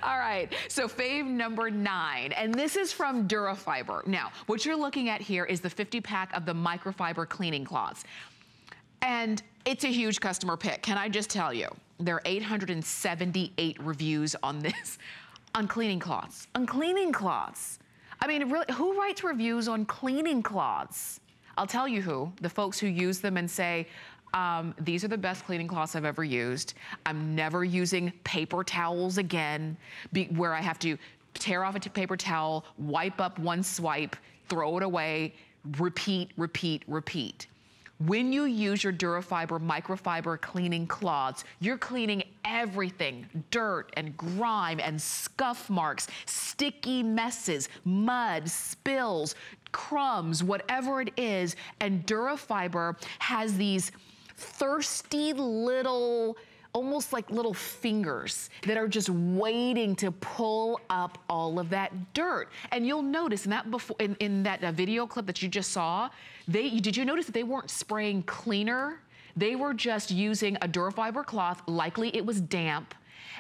All right, so fave number 9, and this is from Dura Fiber. Now, what you're looking at here is the 50 pack of the microfiber cleaning cloths. And it's a huge customer pick, can I just tell you? There are 878 reviews on this, on cleaning cloths. On cleaning cloths. I mean, really, who writes reviews on cleaning cloths? I'll tell you who, the folks who use them and say, these are the best cleaning cloths I've ever used. I'm never using paper towels again, where I have to tear off a paper towel, wipe up one swipe, throw it away, repeat, repeat, repeat. When you use your Durafiber microfiber cleaning cloths, you're cleaning everything, dirt and grime and scuff marks, sticky messes, mud, spills, crumbs, whatever it is. And Durafiber has these thirsty little, almost like little fingers that are just waiting to pull up all of that dirt. And you'll notice in that in that video clip that you just saw, did you notice that they weren't spraying cleaner? They were just using a Durafiber cloth, likely it was damp,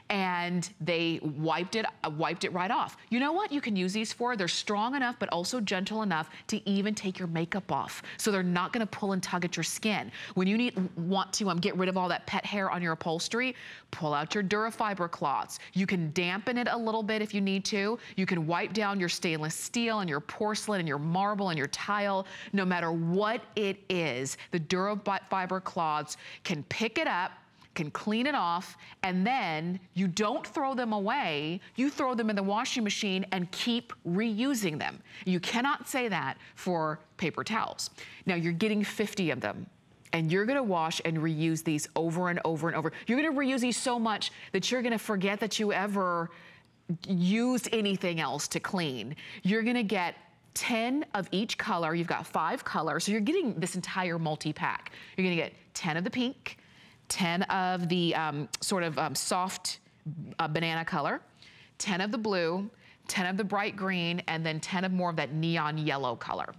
and they wiped it right off. You know what you can use these for? They're strong enough, but also gentle enough to even take your makeup off. So they're not gonna pull and tug at your skin. When you want to get rid of all that pet hair on your upholstery, pull out your Durafiber cloths. You can dampen it a little bit if you need to. You can wipe down your stainless steel and your porcelain and your marble and your tile. No matter what it is, the Durafiber cloths can pick it up, can clean it off, and then you don't throw them away, you throw them in the washing machine and keep reusing them. You cannot say that for paper towels. Now you're getting 50 of them, and you're gonna wash and reuse these over and over and over. You're gonna reuse these so much that you're gonna forget that you ever used anything else to clean. You're gonna get 10 of each color. You've got 5 colors, so you're getting this entire multi-pack. You're gonna get 10 of the pink, 10 of the soft banana color, 10 of the blue, 10 of the bright green, and then 10 of more of that neon yellow color.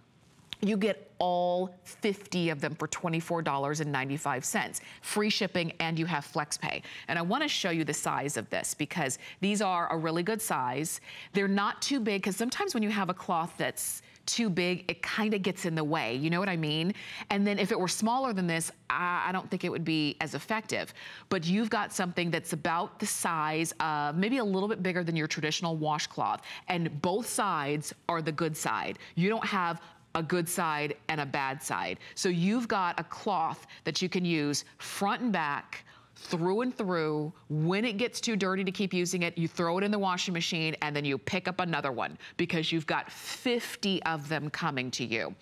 You get all 50 of them for $24.95. Free shipping, and you have FlexPay. And I wanna show you the size of this because these are a really good size. They're not too big, because sometimes when you have a cloth that's too big, it kind of gets in the way, you know what I mean? And then if it were smaller than this, I don't think it would be as effective. But you've got something that's about the size of, maybe a little bit bigger than your traditional washcloth, and both sides are the good side. You don't have a good side and a bad side. So you've got a cloth that you can use front and back, through and through. When it gets too dirty to keep using it, you throw it in the washing machine and then you pick up another one because you've got 50 of them coming to you.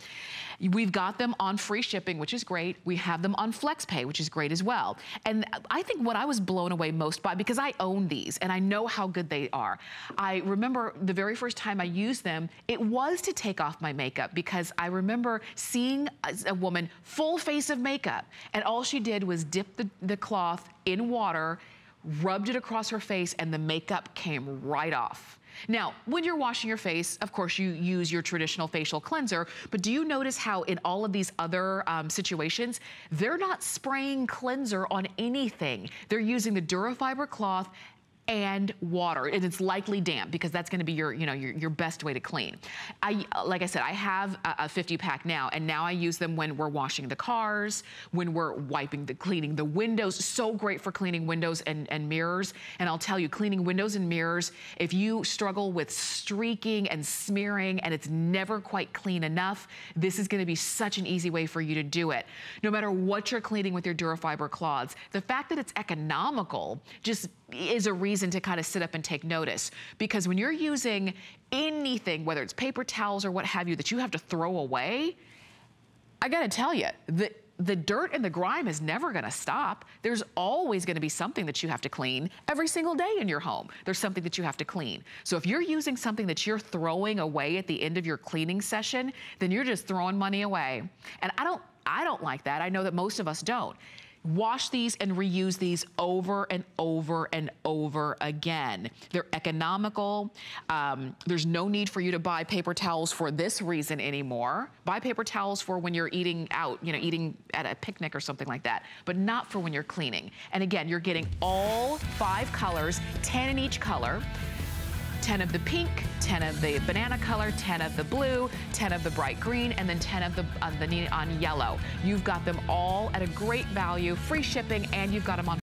We've got them on free shipping, which is great. We have them on FlexPay, which is great as well. And I think what I was blown away most by, because I own these and I know how good they are. I remember the very first time I used them, it was to take off my makeup, because I remember seeing a woman full face of makeup, and all she did was dip the cloth in water, rubbed it across her face, and the makeup came right off. Now, when you're washing your face, of course, you use your traditional facial cleanser, but do you notice how in all of these other situations, they're not spraying cleanser on anything. They're using the Durafiber cloth and water, and it's likely damp, because that's gonna be your best way to clean. Like I said, I have a 50 pack now, and now I use them when we're washing the cars, when we're cleaning the windows. So great for cleaning windows and mirrors. And I'll tell you, cleaning windows and mirrors, if you struggle with streaking and smearing and it's never quite clean enough, this is gonna be such an easy way for you to do it. No matter what you're cleaning with your Durafiber cloths, the fact that it's economical just is a reason to kind of sit up and take notice. Because when you're using anything, whether it's paper towels or what have you, that you have to throw away, I gotta tell you, the dirt and the grime is never gonna stop. There's always gonna be something that you have to clean every single day in your home. There's something that you have to clean. So if you're using something that you're throwing away at the end of your cleaning session, then you're just throwing money away. And I don't like that. I know that most of us don't. Wash these and reuse these over and over and over again. They're economical. There's no need for you to buy paper towels for this reason anymore. Buy paper towels for when you're eating out, you know, eating at a picnic or something like that, but not for when you're cleaning. And again, you're getting all 5 colors, 10 in each color. 10 of the pink, 10 of the banana color, 10 of the blue, 10 of the bright green, and then 10 of the neon yellow. You've got them all at a great value, free shipping, and you've got them on